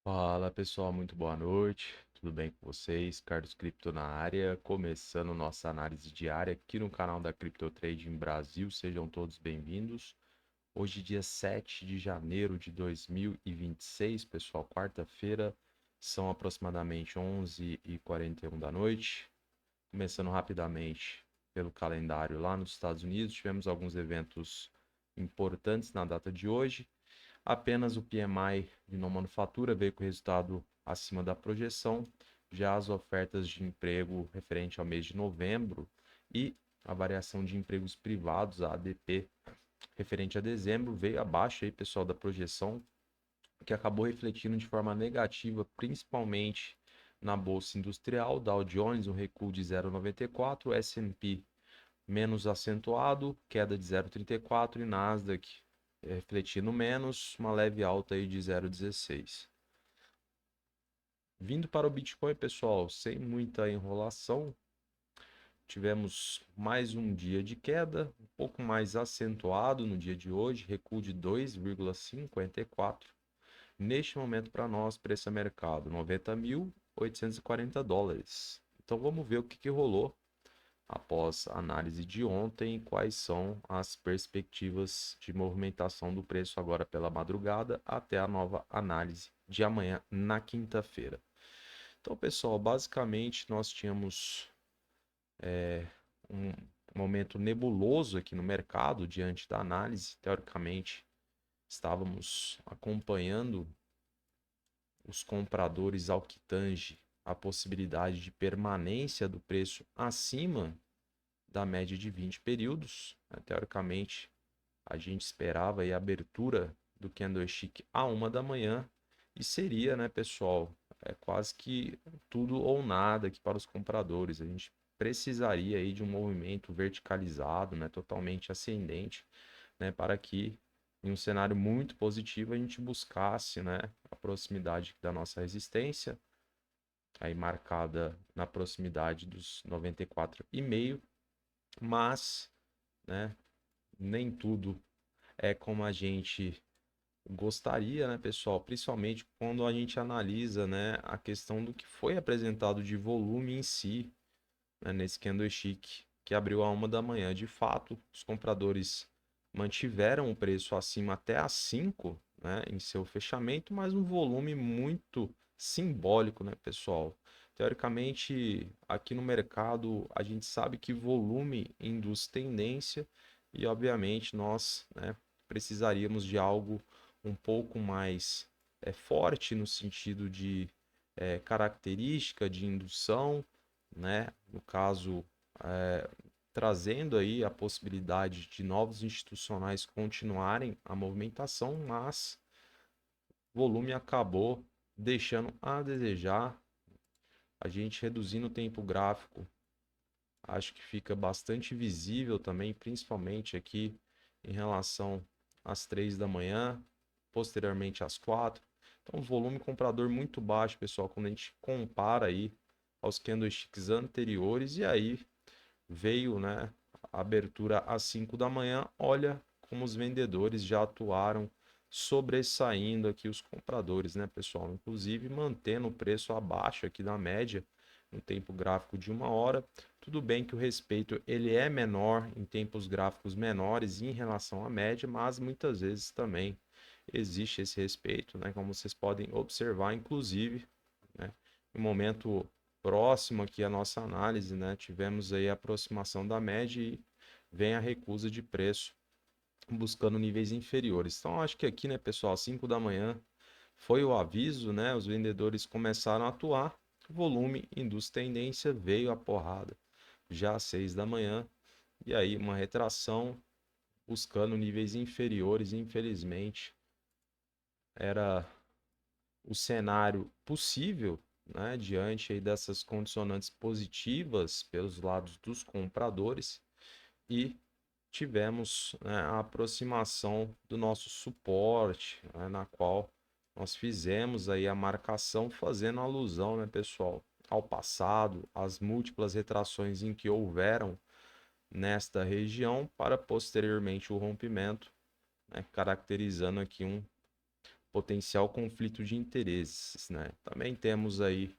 Fala pessoal, muito boa noite. Tudo bem com vocês? Carlos Cripto na área, começando nossa análise diária aqui no canal da Crypto Trading Brasil. Sejam todos bem-vindos. Hoje, dia 7 de janeiro de 2026, pessoal, quarta-feira, são aproximadamente 11h41 da noite. Começando rapidamente pelo calendário lá nos Estados Unidos, tivemos alguns eventos importantes na data de hoje. Apenas o PMI de não manufatura veio com resultado acima da projeção. Já as ofertas de emprego referente ao mês de novembro e a variação de empregos privados, a ADP, referente a dezembro, veio abaixo aí, pessoal, da projeção, que acabou refletindo de forma negativa, principalmente na bolsa industrial. Dow Jones, um recuo de 0,94, S&P menos acentuado, queda de 0,34 e Nasdaq refletindo menos, uma leve alta aí de 0,16. Vindo para o Bitcoin, pessoal, sem muita enrolação, tivemos mais um dia de queda, um pouco mais acentuado no dia de hoje, recuo de 2,54. Neste momento, para nós, preço a mercado, 90.840 dólares. Então vamos ver o que rolou após a análise de ontem, quais são as perspectivas de movimentação do preço agora pela madrugada até a nova análise de amanhã, na quinta-feira. Então, pessoal, basicamente nós tínhamos um momento nebuloso aqui no mercado diante da análise. Teoricamente, estávamos acompanhando os compradores ao que tange a possibilidade de permanência do preço acima da média de 20 períodos. Teoricamente, a gente esperava aí a abertura do candlestick a 1 da manhã e seria, né, pessoal, quase que tudo ou nada aqui para os compradores. A gente precisaria aí de um movimento verticalizado, né, totalmente ascendente, né, para que em um cenário muito positivo a gente buscasse, né, a proximidade da nossa resistência, aí marcada na proximidade dos 94,5, mas, né, nem tudo é como a gente gostaria, né, pessoal? Principalmente quando a gente analisa, né, a questão do que foi apresentado de volume em si, né, nesse candlestick que abriu a 1 da manhã. De fato, os compradores mantiveram o preço acima até às 5, né, em seu fechamento, mas um volume muito simbólico, né, pessoal? Teoricamente, aqui no mercado, a gente sabe que volume induz tendência e, obviamente, nós, né, precisaríamos de algo um pouco mais forte no sentido de característica de indução, né? No caso, é, trazendo aí a possibilidade de novos institucionais continuarem a movimentação, mas o volume acabou deixando a desejar. A gente reduzindo o tempo gráfico, acho que fica bastante visível também, principalmente aqui em relação às 3 da manhã, posteriormente às 4. Então, volume comprador muito baixo, pessoal, quando a gente compara aí aos candlesticks anteriores, e aí veio, né, a abertura às 5 da manhã. Olha como os vendedores já atuaram sobressaindo aqui os compradores, né, pessoal? Inclusive mantendo o preço abaixo aqui da média no tempo gráfico de 1 hora. Tudo bem que o respeito ele é menor em tempos gráficos menores em relação à média, mas muitas vezes também existe esse respeito, né? Como vocês podem observar, inclusive, né, no momento próximo aqui à nossa análise, né, tivemos aí a aproximação da média e vem a recusa de preço buscando níveis inferiores. Então, acho que aqui, né, pessoal, 5 da manhã foi o aviso, né? Os vendedores começaram a atuar, volume induz tendência, veio a porrada já às 6 da manhã, e aí uma retração buscando níveis inferiores, infelizmente, era o cenário possível, né, diante aí dessas condicionantes positivas pelos lados dos compradores, e tivemos, né, a aproximação do nosso suporte, né, na qual nós fizemos aí a marcação fazendo alusão, né, pessoal, ao passado, às múltiplas retrações em que houveram nesta região para posteriormente o rompimento, né, caracterizando aqui um potencial conflito de interesses, né? Também temos aí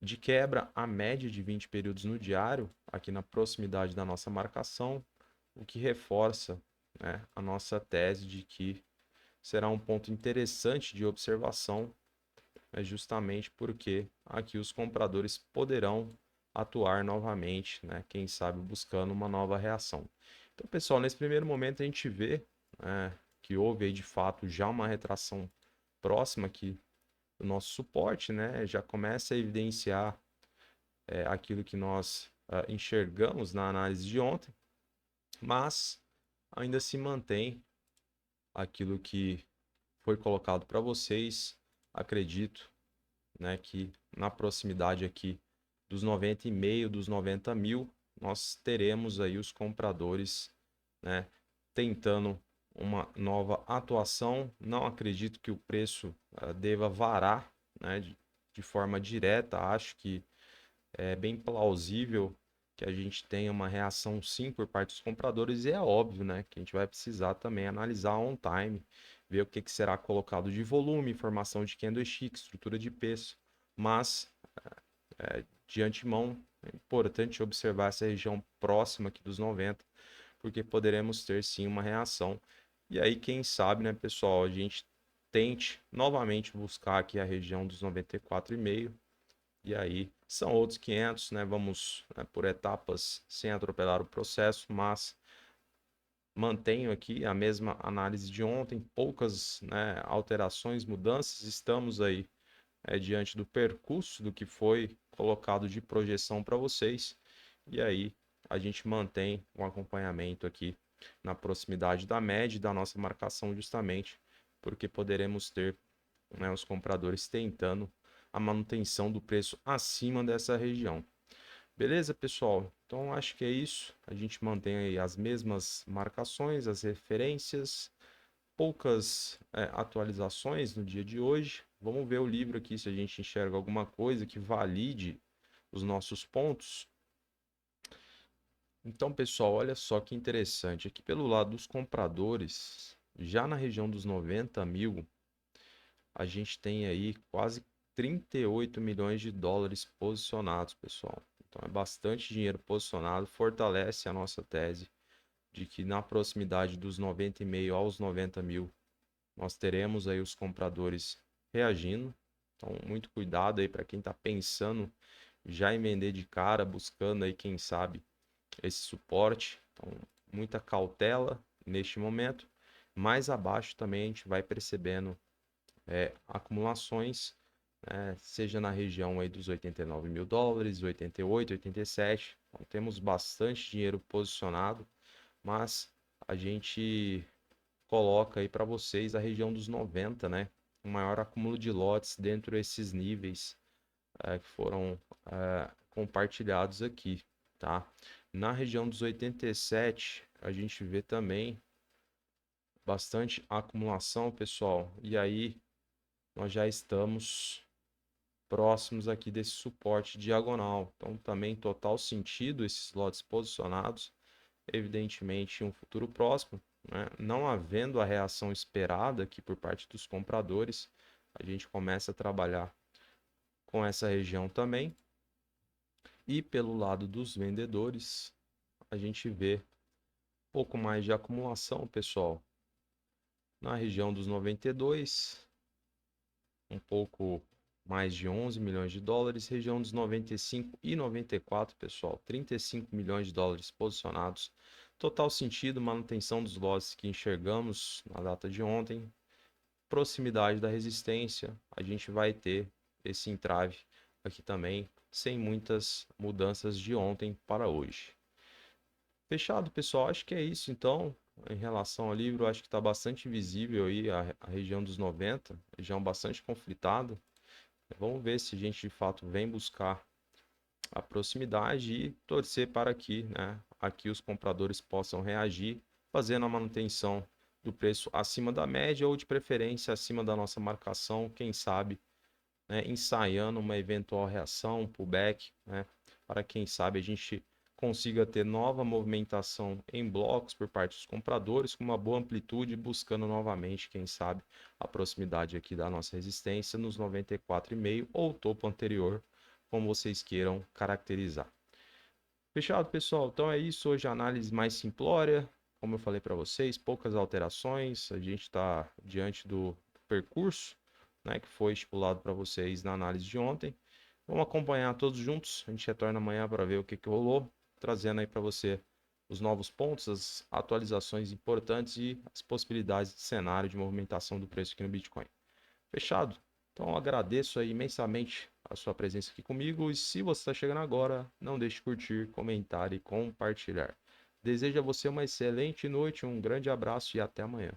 de quebra a média de 20 períodos no diário, aqui na proximidade da nossa marcação, o que reforça, né, a nossa tese de que será um ponto interessante de observação, é justamente porque aqui os compradores poderão atuar novamente, né? Quem sabe buscando uma nova reação. Então, pessoal, nesse primeiro momento a gente vê, né, que houve aí de fato já uma retração próxima aqui do nosso suporte, né? Já começa a evidenciar aquilo que nós enxergamos na análise de ontem, mas ainda se mantém aquilo que foi colocado para vocês. Acredito, né, que na proximidade aqui dos 90,5, dos 90 mil, nós teremos aí os compradores, né, tentando uma nova atuação. Não acredito que o preço deva varar, né, de forma direta. Acho que é bem plausível que a gente tenha uma reação sim por parte dos compradores, e é óbvio, né, que a gente vai precisar também analisar on time, ver o que será colocado de volume, informação de candlestick, estrutura de preço, mas de antemão é importante observar essa região próxima aqui dos 90, porque poderemos ter sim uma reação. E aí, quem sabe, né, pessoal, a gente tente novamente buscar aqui a região dos 94,5. E aí são outros 500, né? Vamos, né, por etapas sem atropelar o processo, mas mantenho aqui a mesma análise de ontem, poucas, né, alterações, mudanças. Estamos aí diante do percurso do que foi colocado de projeção para vocês. E aí a gente mantém um acompanhamento aqui na proximidade da média e da nossa marcação, justamente porque poderemos ter, né, os compradores tentando a manutenção do preço acima dessa região. Beleza, pessoal? Então acho que é isso. A gente mantém aí as mesmas marcações, as referências, poucas atualizações no dia de hoje. Vamos ver o livro aqui se a gente enxerga alguma coisa que valide os nossos pontos. Então, pessoal, olha só que interessante. Aqui pelo lado dos compradores, já na região dos 90 mil, a gente tem aí quase 38 milhões de dólares posicionados, pessoal. Então é bastante dinheiro posicionado, fortalece a nossa tese de que na proximidade dos 90,5 aos 90 mil, nós teremos aí os compradores reagindo. Então, muito cuidado aí para quem está pensando já em vender de cara, buscando aí, quem sabe, esse suporte. Então, muita cautela neste momento. Mais abaixo também a gente vai percebendo acumulações, né, seja na região aí dos 89 mil dólares, 88, 87. Então, temos bastante dinheiro posicionado, mas a gente coloca aí para vocês a região dos 90, né? O maior acúmulo de lotes dentro desses níveis que foram compartilhados aqui, tá? Na região dos 87, a gente vê também bastante acumulação, pessoal. E aí nós já estamos próximos aqui desse suporte diagonal. Então, também total sentido esses lotes posicionados, evidentemente, em um futuro próximo, né? Não havendo a reação esperada aqui por parte dos compradores, a gente começa a trabalhar com essa região também. E pelo lado dos vendedores, a gente vê um pouco mais de acumulação, pessoal, na região dos 92, um pouco mais de 11 milhões de dólares, região dos 95 e 94, pessoal, 35 milhões de dólares posicionados. Total sentido, manutenção dos lotes que enxergamos na data de ontem, proximidade da resistência, a gente vai ter esse entrave aqui também, sem muitas mudanças de ontem para hoje. Fechado, pessoal, acho que é isso então. Em relação ao livro, acho que está bastante visível aí a região dos 90, região bastante conflitada. Vamos ver se a gente de fato vem buscar a proximidade e torcer para que, né, aqui os compradores possam reagir, fazendo a manutenção do preço acima da média ou de preferência acima da nossa marcação, quem sabe, né, ensaiando uma eventual reação, um pullback, né, para quem sabe a gente consiga ter nova movimentação em blocos por parte dos compradores, com uma boa amplitude, buscando novamente, quem sabe, a proximidade aqui da nossa resistência nos 94,5 ou topo anterior, como vocês queiram caracterizar. Fechado, pessoal? Então é isso. Hoje a análise mais simplória, como eu falei para vocês, poucas alterações. A gente está diante do percurso, né, que foi estipulado para vocês na análise de ontem. Vamos acompanhar todos juntos. A gente retorna amanhã para ver o que rolou, trazendo aí para você os novos pontos, as atualizações importantes e as possibilidades de cenário de movimentação do preço aqui no Bitcoin. Fechado? Então agradeço aí imensamente a sua presença aqui comigo e se você está chegando agora, não deixe de curtir, comentar e compartilhar. Desejo a você uma excelente noite, um grande abraço e até amanhã.